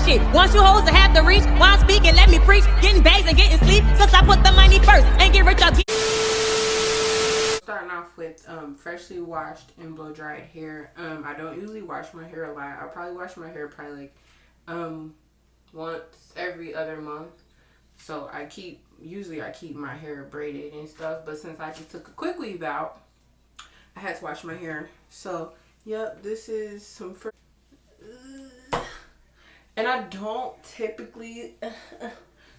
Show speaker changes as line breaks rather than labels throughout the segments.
shit. Once you hoes to have the reach, while I'm speaking, let me preach. Getting bags and getting sleep, cause I put the money first and get rich off.
Starting off with freshly washed and blow dried hair. I don't usually wash my hair a lot. I probably wash my hair like once every other month. So I keep my hair braided and stuff, but since I just took a quick leave out, I had to wash my hair. So yep, this is some and I don't typically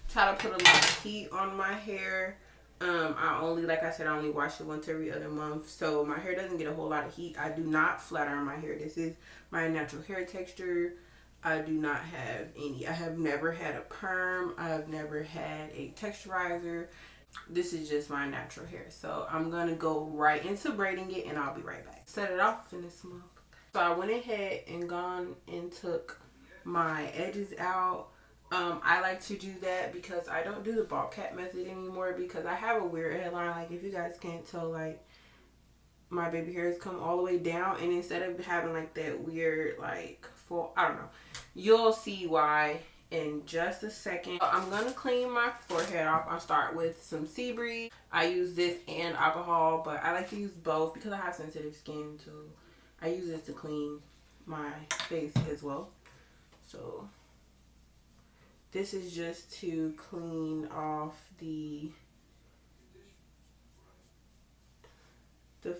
try to put a lot of heat on my hair. I only, like I said, I only wash it once every other month, so my hair doesn't get a whole lot of heat. I do not flat iron my hair. This is my natural hair texture. I do not have any. I have never had a perm. I've never had a texturizer. This is just my natural hair. So I'm going to go right into braiding it, and I'll be right back. Set it off in this month. So I went ahead and gone and took my edges out. I like to do that because I don't do the ball cap method anymore because I have a weird hairline. Like, if you guys can't tell, like, my baby hairs come all the way down, and instead of having like that weird like full, I don't know, you'll see why in just a second. I'm gonna clean my forehead off. I'll start with some sea breeze. I use this and alcohol, but I like to use both because I have sensitive skin, so I use this to clean my face as well. So this is just to clean off the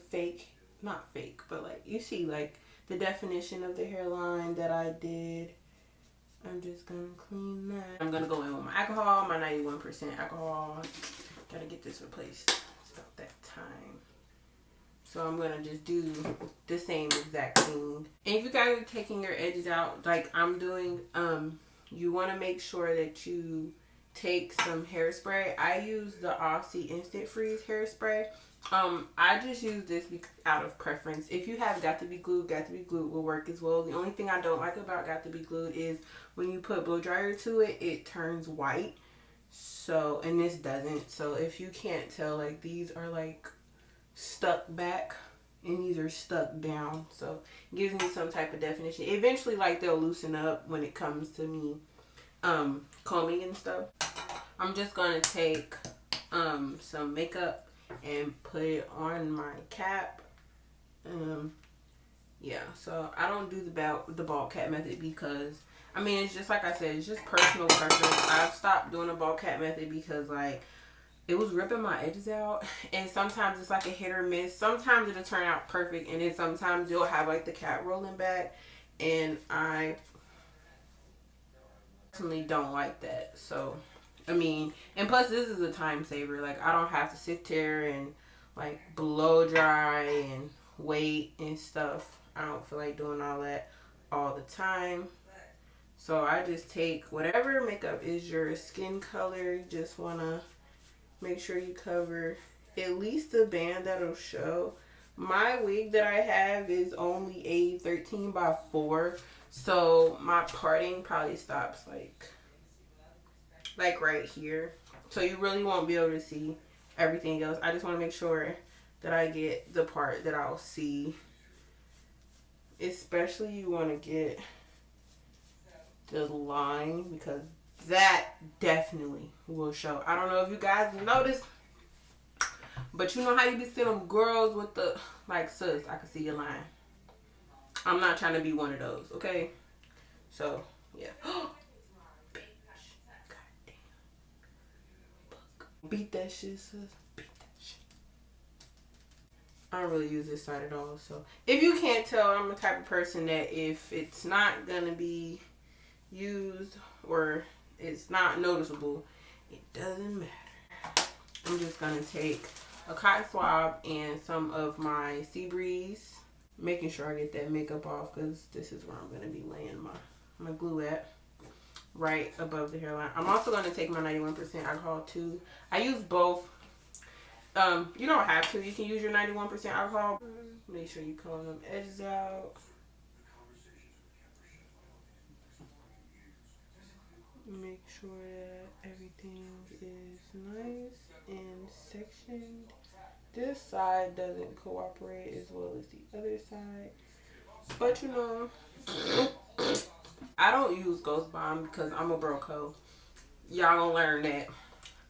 fake, not fake, but like you see like the definition of the hairline that I did. I'm just gonna clean that. I'm gonna go in with my alcohol, my 91% alcohol. Gotta get this replaced. It's about that time. So I'm gonna just do the same exact thing. And if you guys are taking your edges out like I'm doing, you want to make sure that you take some hairspray. I use the Aussie Instant Freeze hairspray. I just use this out of preference. If you have Got to Be Glued will work as well. The only thing I don't like about Got to Be Glued is when you put blow dryer to it, it turns white. So, and this doesn't. So if you can't tell, like these are like stuck back and these are stuck down. So it gives me some type of definition. Eventually, like, they'll loosen up when it comes to me combing and stuff. I'm just gonna take some makeup and put it on my cap. Yeah, so I don't do the ball cap method because I mean, it's just like I said, it's just personal preference. I've stopped doing the ball cap method because like it was ripping my edges out, and sometimes it's like a hit or miss. Sometimes it'll turn out perfect, and then sometimes you'll have like the cap rolling back, and I personally don't like that. So I mean, and plus this is a time saver. Like, I don't have to sit there and like blow dry and wait and stuff. I don't feel like doing all that all the time. So I just take whatever makeup is your skin color. You just want to make sure you cover at least the band that'll show. My wig that I have is only a 13 by 4. So my parting probably stops like right here. So you really won't be able to see everything else. I just want to make sure that I get the part that I'll see. Especially you want to get the line because that definitely will show. I don't know if you guys noticed, but you know how you be seeing them girls with the, like, sis, I can see your line. I'm not trying to be one of those, okay? So, yeah. Bitch. Goddamn. Beat that shit, sis. Beat that shit. I don't really use this side at all, so. If you can't tell, I'm the type of person that if it's not gonna be used or it's not noticeable, it doesn't matter. I'm just gonna take a cotton swab and some of my Sea Breeze, making sure I get that makeup off because this is where I'm gonna be laying my glue at, right above the hairline. I'm also gonna take my 91% alcohol too. I use both. You don't have to. You can use your 91% alcohol. Make sure you comb them edges out. Make sure that everything is nice and sectioned. This side doesn't cooperate as well as the other side. But you know, I don't use Ghost Bomb because I'm a broke hoe. Y'all gonna learn that.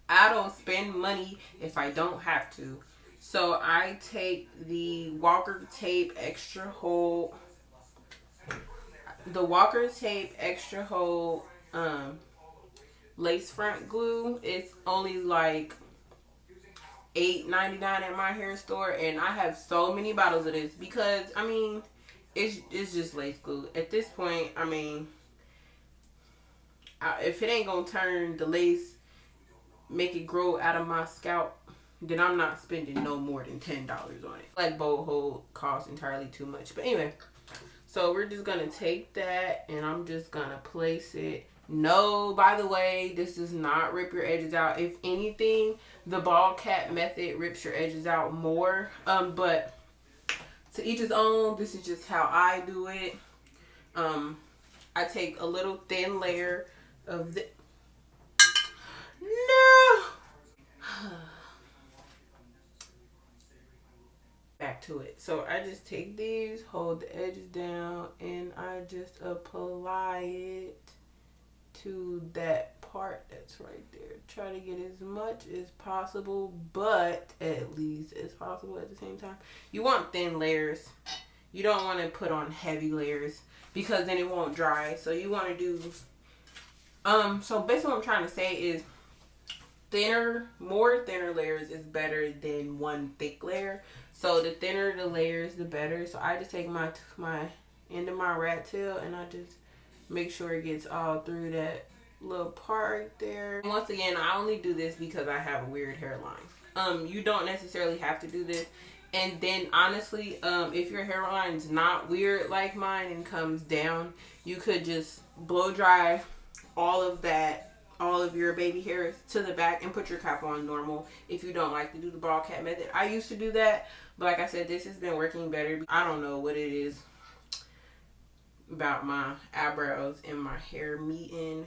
I don't spend money if I don't have to. So I take the Walker Tape Extra Hold, um, lace front glue. It's only like $8.99 at my hair store, and I have so many bottles of this because I mean, it's just lace glue. At this point, I mean, if it ain't gonna turn the lace, make it grow out of my scalp, then I'm not spending no more than $10 on it. Like bolt hold costs entirely too much. But anyway, so we're just gonna take that and I'm just gonna place it. No, by the way, this does not rip your edges out. If anything, the ball cap method rips your edges out more. But to each his own. This is just how I do it. I take a little thin layer of the. No. Back to it. So I just take these, hold the edges down, and I just apply it to that part that's right there. Try to get as much as possible, but at least as possible at the same time. You want thin layers. You don't want to put on heavy layers because then it won't dry. So you want to do so basically what I'm trying to say is more thinner layers is better than one thick layer. So the thinner the layers, the better. So I just take my end of my rat tail and I just make sure it gets all through that little part right there. And once again, I only do this because I have a weird hairline. You don't necessarily have to do this. And then honestly, if your hairline is not weird like mine and comes down, you could just blow dry all of your baby hairs to the back and put your cap on normal if you don't like to do the ball cap method. I used to do that, but like I said, this has been working better. I don't know what it is about my eyebrows and my hair meeting.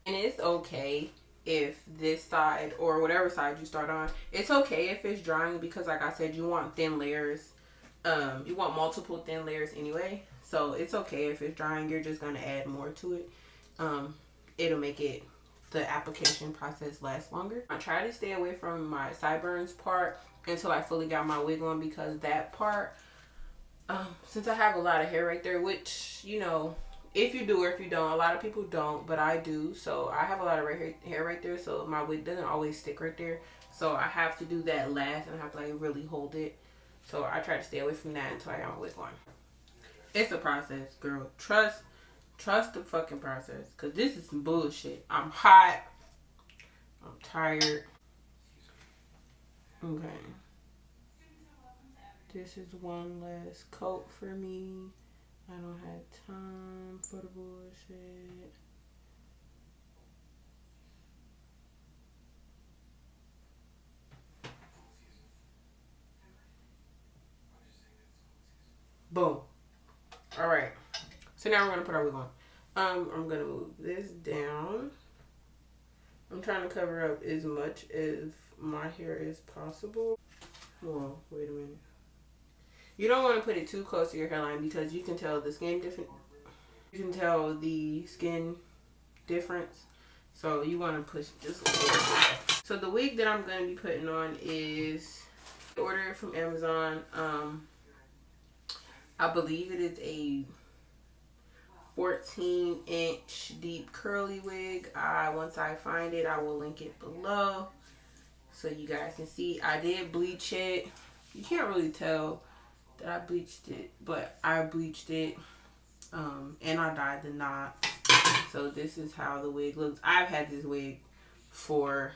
And it's okay if this side or whatever side you start on, it's okay if it's drying because like I said, you want thin layers. You want multiple thin layers anyway. So it's okay if it's drying. You're just going to add more to it. It'll make the application process last longer. I try to stay away from my sideburns part until I fully got my wig on because that part, since I have a lot of hair right there, which, you know, if you do or if you don't, a lot of people don't, but I do. So I have a lot of hair right there, so my wig doesn't always stick right there. So I have to do that last and I have to like really hold it. So I try to stay away from that until I got my wig on. It's a process, girl. Trust the fucking process. Because this is some bullshit. I'm hot. I'm tired. Okay. This is one last coat for me. I don't have time for the bullshit. Boom. Alright. So now we're going to put our wig on. I'm going to move this down. I'm trying to cover up as much as my hair as possible. Whoa, wait a minute. You don't want to put it too close to your hairline because you can tell the skin different. You can tell the skin difference. So you want to push just a little bit. So the wig that I'm going to be putting on is ordered from Amazon. I believe it is a 14-inch deep curly wig. Once I find it, I will link it below so you guys can see. I did bleach it. You can't really tell that I bleached it, but I bleached it and I dyed the knot. So this is how the wig looks. I've had this wig for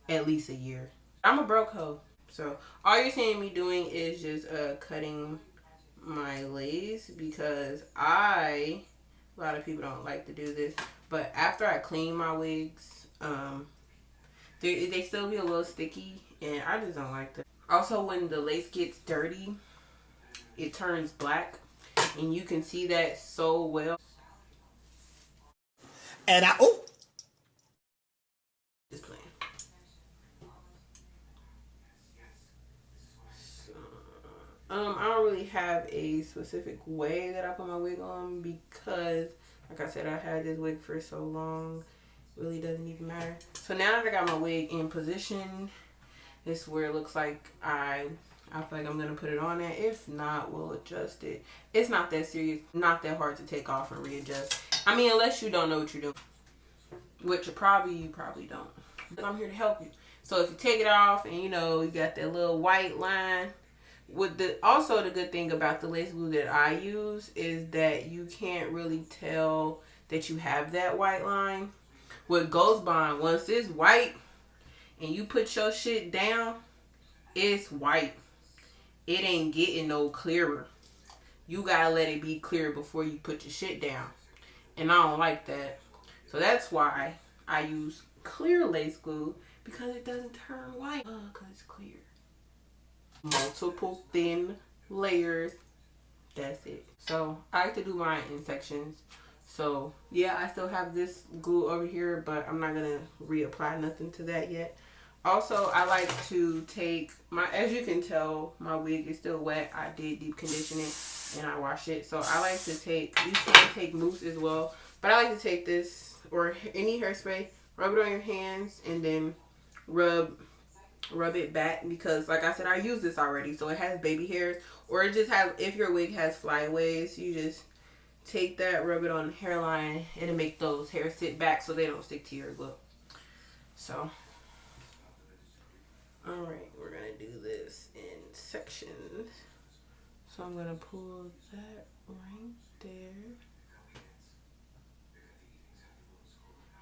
at least a year. I'm a broke hoe, so all you're seeing me doing is just cutting my lace because a lot of people don't like to do this, but after I clean my wigs, they still be a little sticky and I just don't like that. Also, when the lace gets dirty, it turns black and you can see that so well.
And
Just playing. I don't really have a specific way that I put my wig on because Like I said, I had this wig for so long, really doesn't even matter. So now that I got my wig in position, this is where it looks like I feel like I'm gonna put it on there. If not, we'll adjust it. It's not that serious, not that hard to take off and readjust. I mean, unless you don't know what you're doing, which you probably don't. But I'm here to help you. So if you take it off and you know you got that little white line, with the also the good thing about the lace glue that I use is that you can't really tell that you have that white line. With Ghost Bond, once it's white and you put your shit down, it's white. It ain't getting no clearer. You gotta let it be clear before you put your shit down. And I don't like that. So that's why I use clear lace glue, because it doesn't turn white. Because it's clear. Multiple thin layers. That's it. So I like to do mine in sections. So yeah, I still have this glue over here, but I'm not gonna reapply nothing to that yet. Also, I like to take my, as you can tell, my wig is still wet. I did deep condition it and I washed it. So I like to take, you can take mousse as well, but I like to take this or any hairspray, rub it on your hands, and then rub it back, because like I said, I use this already, so it has baby hairs, or it just has, if your wig has flyaways, you just take that, rub it on the hairline, it'll make those hairs sit back so they don't stick to your glue. So alright, we're gonna do this in sections. So I'm gonna pull that right there.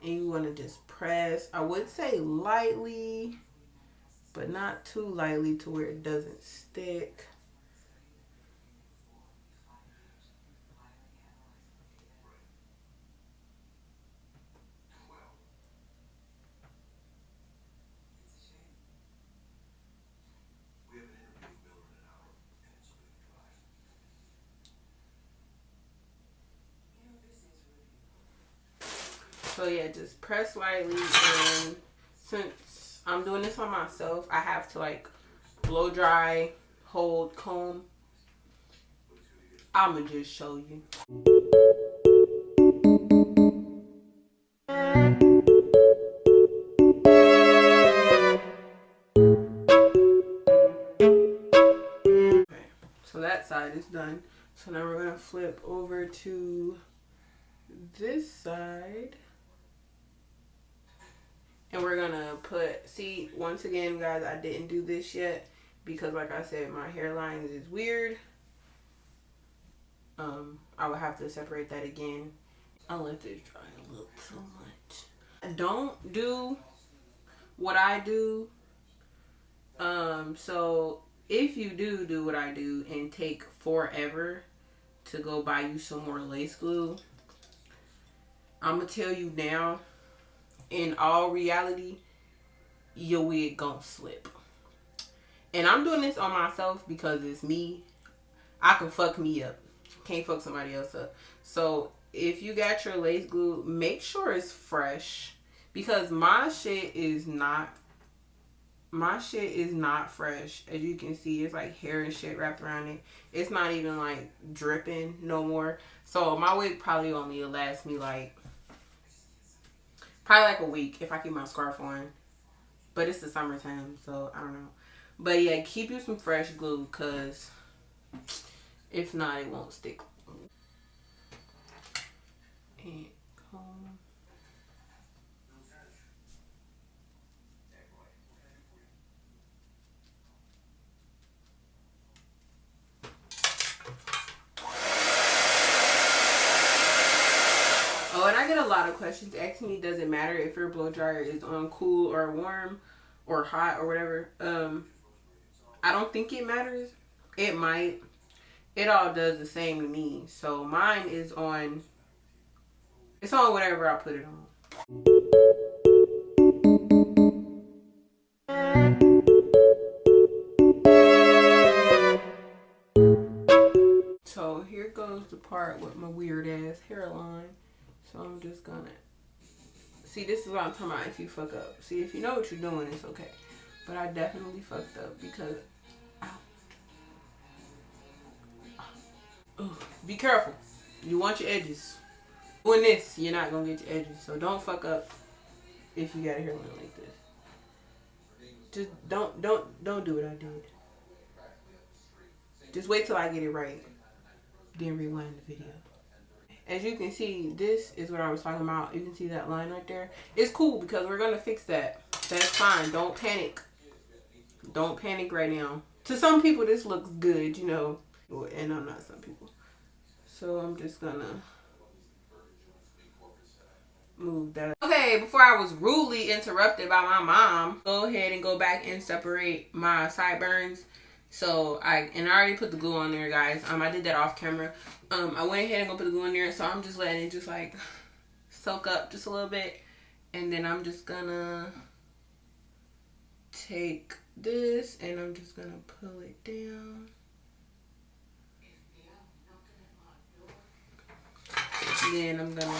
And you wanna just press, I would say lightly, but not too lightly to where it doesn't stick. So yeah, just press lightly, and since I'm doing this on myself, I have to like blow dry, hold, comb. I'ma just show you. Okay, so that side is done. So now we're gonna flip over to this side. And we're gonna put, see, once again, guys, I didn't do this yet because like I said, my hairline is weird. I would have to separate that again. I'll let this dry a little too much. Don't do what I do. So if you do what I do and take forever to go buy you some more lace glue, I'm gonna tell you now, in all reality, your wig gonna slip. And I'm doing this on myself because it's me. I can fuck me up. Can't fuck somebody else up. So if you got your lace glue, make sure it's fresh, because my shit is not fresh. As you can see, it's like hair and shit wrapped around it. It's not even like dripping no more. So my wig probably only will last me like probably like a week if I keep my scarf on. But it's the summertime, so I don't know. But yeah, keep you some fresh glue, because if not, it won't stick. And comb. Oh, and I get a lot of questions asking me, does it matter if your blow dryer is on cool or warm or hot or whatever? I don't think it matters. It might. It all does the same to me. So mine is on, it's on whatever I put it on. So here goes the part with my weird ass hairline. So I'm just gonna, see, this is what I'm talking about if you fuck up. See, if you know what you're doing, it's okay. But I definitely fucked up because, be careful. You want your edges. Doing this, you're not gonna get your edges. So don't fuck up if you got a hairline like this. Just don't do what I did. Just wait till I get it right. Then rewind the video. As you can see, this is what I was talking about. You can see that line right there. It's cool because we're gonna fix that. That's fine. Don't panic. Don't panic right now. To some people, this looks good, you know. And I'm not some people. So I'm just gonna move that. Okay, before I was rudely interrupted by my mom, go ahead and go back and separate my sideburns. So I already put the glue on there, guys. I did that off camera. I went ahead and go put the glue in there, so I'm just letting it just like soak up just a little bit, and then I'm just gonna take this and I'm just gonna pull it down. Then I'm gonna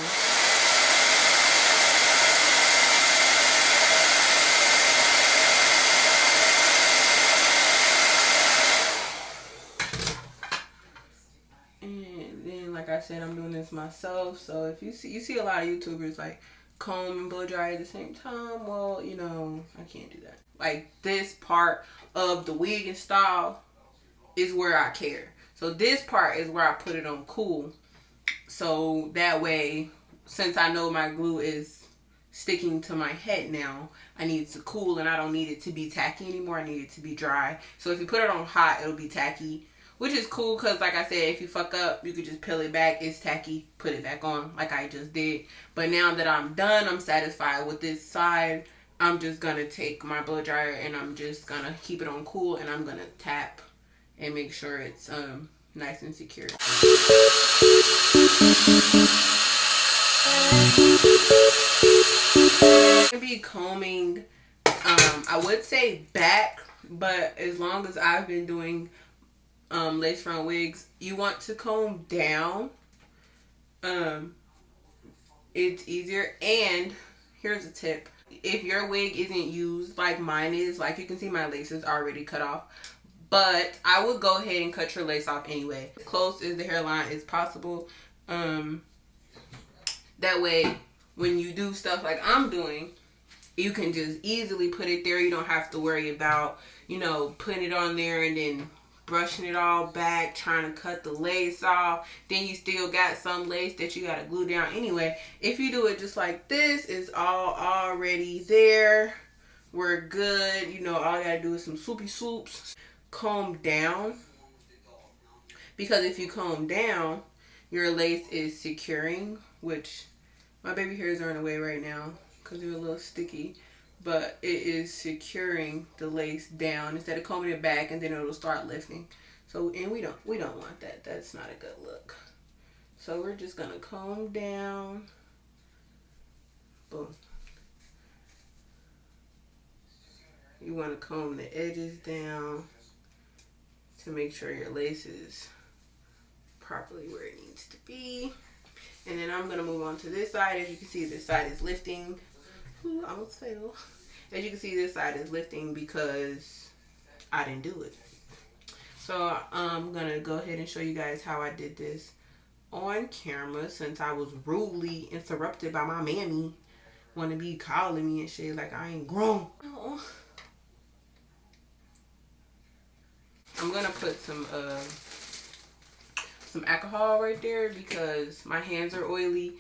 like I said, I'm doing this myself. So if you see a lot of YouTubers like comb and blow dry at the same time, well, you know, I can't do that. Like this part of the wig and style is where I care. So this part is where I put it on cool. So that way, since I know my glue is sticking to my head now, I need it to cool and I don't need it to be tacky anymore. I need it to be dry. So if you put it on hot, it'll be tacky. Which is cool because, like I said, if you fuck up, you could just peel it back. It's tacky. Put it back on like I just did. But now that I'm done, I'm satisfied with this side. I'm just going to take my blow dryer and I'm just going to keep it on cool. And I'm going to tap and make sure it's nice and secure. I'm going to be combing, I would say back. But as long as I've been doing lace front wigs, you want to comb down. It's easier. And here's a tip: if your wig isn't used like mine is, like you can see my lace is already cut off, but I would go ahead and cut your lace off anyway, as close as the hairline as possible. That way when you do stuff like I'm doing, you can just easily put it there. You don't have to worry about, you know, putting it on there and then brushing it all back, trying to cut the lace off. Then you still got some lace that you got to glue down anyway. If you do it just like this, it's all already there. We're good. You know, all you got to do is some swoopy swoops. Comb down. Because if you comb down, your lace is securing, which my baby hairs are in the way right now because they're a little sticky. But it is securing the lace down instead of combing it back and then it'll start lifting. So, and we don't want that. That's not a good look. So we're just gonna comb down. Boom. You want to comb the edges down to make sure your lace is properly where it needs to be. And then I'm gonna move on to this side. As you can see, this side is lifting. Ooh, I almost fell. As you can see, this side is lifting because I didn't do it. So I'm gonna go ahead and show you guys how I did this on camera, since I was rudely interrupted by my mammy wanna be calling me and shit like I ain't grown. Oh. I'm gonna put some alcohol right there because my hands are oily.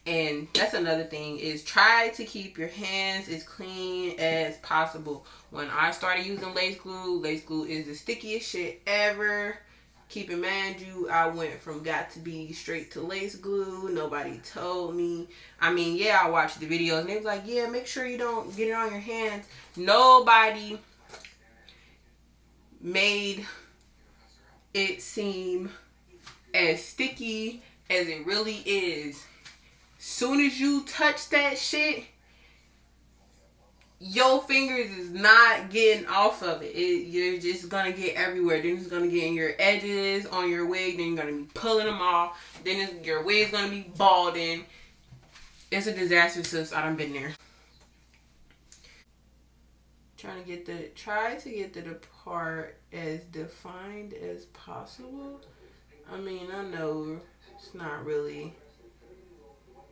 And that's another thing, is try to keep your hands as clean as possible. When I started using lace glue is the stickiest shit ever. Keep in mind you, I went from got to be straight to lace glue. Nobody told me. I mean, yeah, I watched the videos and they was like, yeah, make sure you don't get it on your hands. Nobody made it seem as sticky as it really is. Soon as you touch that shit, your fingers is not getting off of it. You're just gonna get everywhere. Then it's gonna get in your edges on your wig. Then you're gonna be pulling them off. Then your wig's gonna be balding. It's a disaster, sis. I done been there. Try to get the part as defined as possible. I mean, I know it's not really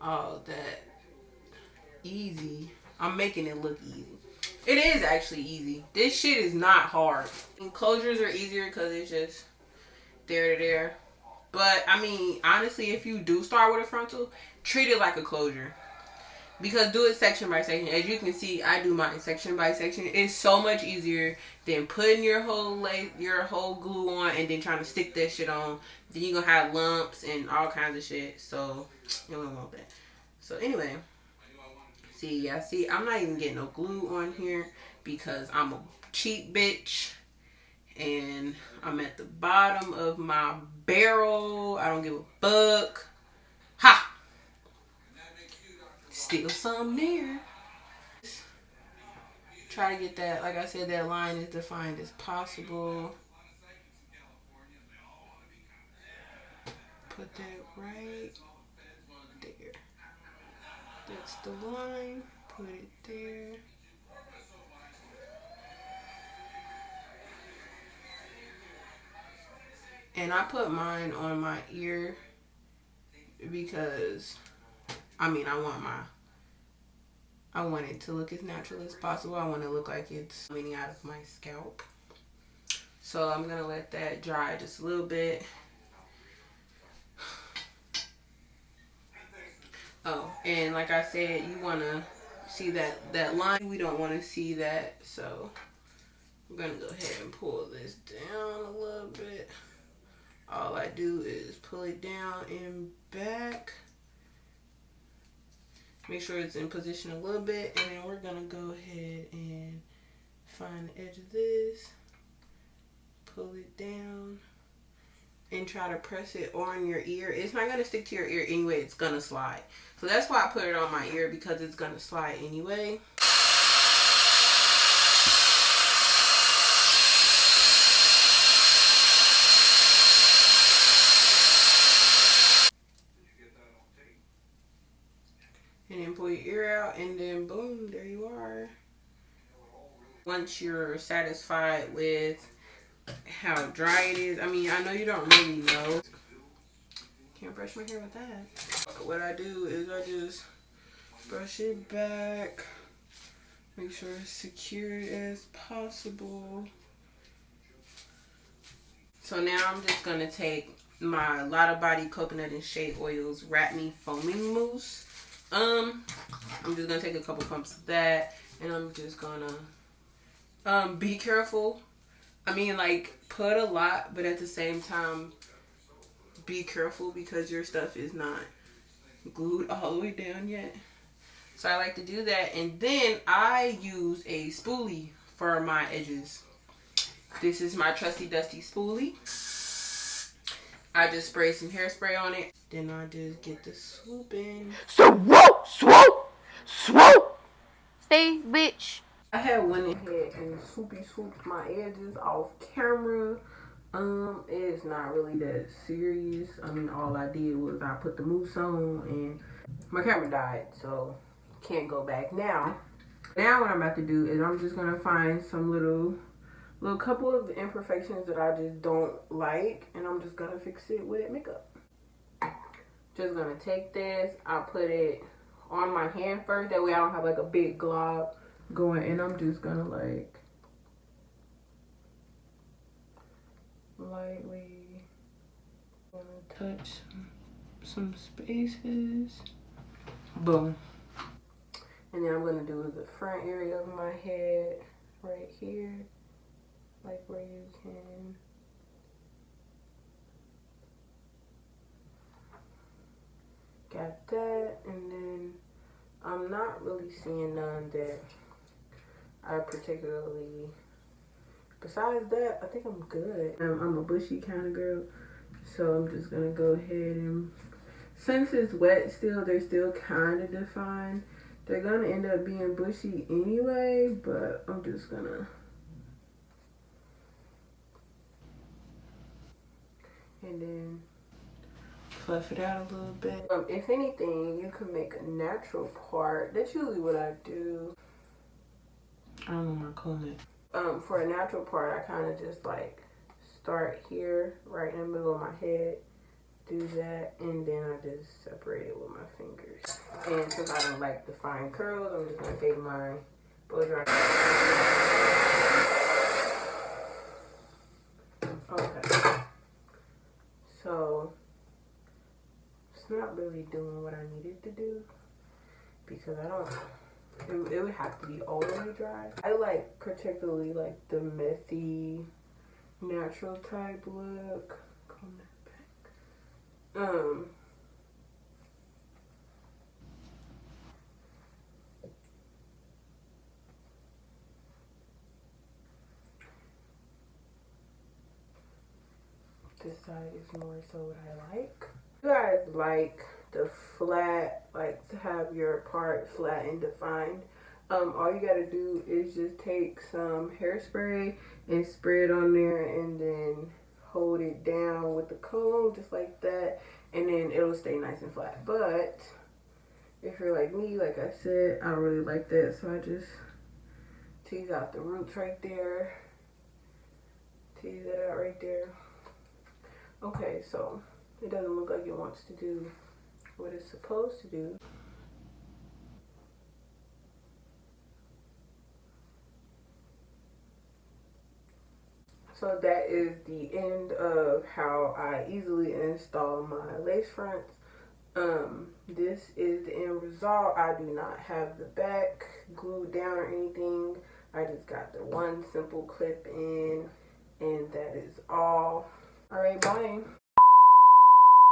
all that easy. I'm making it look easy. It is actually easy. This shit is not hard. Enclosures are easier because it's just there to there. But I mean, honestly, if you do start with a frontal, treat it like a closure. Because do it section by section. As you can see, I do mine section by section. It's so much easier than putting your whole glue on and then trying to stick that shit on. Then you're gonna have lumps and all kinds of shit. So you don't want that. So anyway, see, I'm not even getting no glue on here because I'm a cheap bitch. And I'm at the bottom of my barrel. I don't give a fuck. Ha! Still some there. Try to get that, like I said, that line as defined as possible. Put that right there. That's the line. Put it there. And I put mine on my ear because, I mean, I want it to look as natural as possible. I want it to look like it's coming out of my scalp. So I'm going to let that dry just a little bit. Oh, and like I said, you want to see that line. We don't want to see that. So I'm going to go ahead and pull this down a little bit. All I do is pull it down and back. Make sure it's in position a little bit, and then we're gonna go ahead and find the edge of this, pull it down, and try to press it on your ear. It's not gonna stick to your ear anyway, it's gonna slide. So that's why I put it on my ear, because it's gonna slide anyway. And then pull your ear out, and then boom, there you are. Once you're satisfied with how dry it is, I mean, I know you don't really know. Can't brush my hair with that. What I do is I just brush it back, make sure it's secured as possible. So now I'm just gonna take my Lotta Body Coconut and Shea Oils Wrap Me Foaming Mousse. I'm just gonna take a couple pumps of that, and I'm just gonna be careful. I mean, like, put a lot, but at the same time, be careful because your stuff is not glued all the way down yet. So I like to do that, and then I use a spoolie for my edges. This is my trusty dusty spoolie. I just spray some hairspray on it. Then I just get the swooping.
Swoop, swoop, swoop. Stay, bitch.
I had went ahead and swooped my edges off camera. It's not really that serious. I mean, all I did was I put the mousse on and my camera died, so can't go back now. Now what I'm about to do is I'm just gonna find some little couple of imperfections that I just don't like, and I'm just gonna fix it with makeup. Just gonna take this, I'll put it on my hand first, that way I don't have like a big glob going, and I'm just gonna like lightly gonna touch some spaces. Boom. And then I'm gonna do the front area of my head right here, like where you can got that. And then I'm not really seeing none that I particularly, besides that, I think I'm good. I'm a bushy kind of girl, so I'm just gonna go ahead and, since it's wet still, they're still kind of defined. They're gonna end up being bushy anyway, but I'm just gonna, and then fluff it out a little bit. If anything, you can make a natural part. That's usually what I do. I don't know my comb. For a natural part, I kind of just like start here, right in the middle of my head, do that, and then I just separate it with my fingers. And since I don't like the fine curls, I'm just gonna take my blow dryer. Okay. So it's not really doing what I needed to do because I don't. It would have to be all the way dry. I like particularly like the messy, natural type look. Comb that back. This side is more so what I like. You guys like the flat, like to have your part flat and defined. All you gotta do is just take some hairspray and spray it on there and then hold it down with the comb just like that, and then it'll stay nice and flat. But if you're like me, like I said, I don't really like that, so I just tease out the roots right there. Tease it out right there. Okay, so it doesn't look like it wants to do what it's supposed to do. So that is the end of how I easily install my lace fronts. This is the end result. I do not have the back glued down or anything. I just got the one simple clip in, and that is all. All right, bye.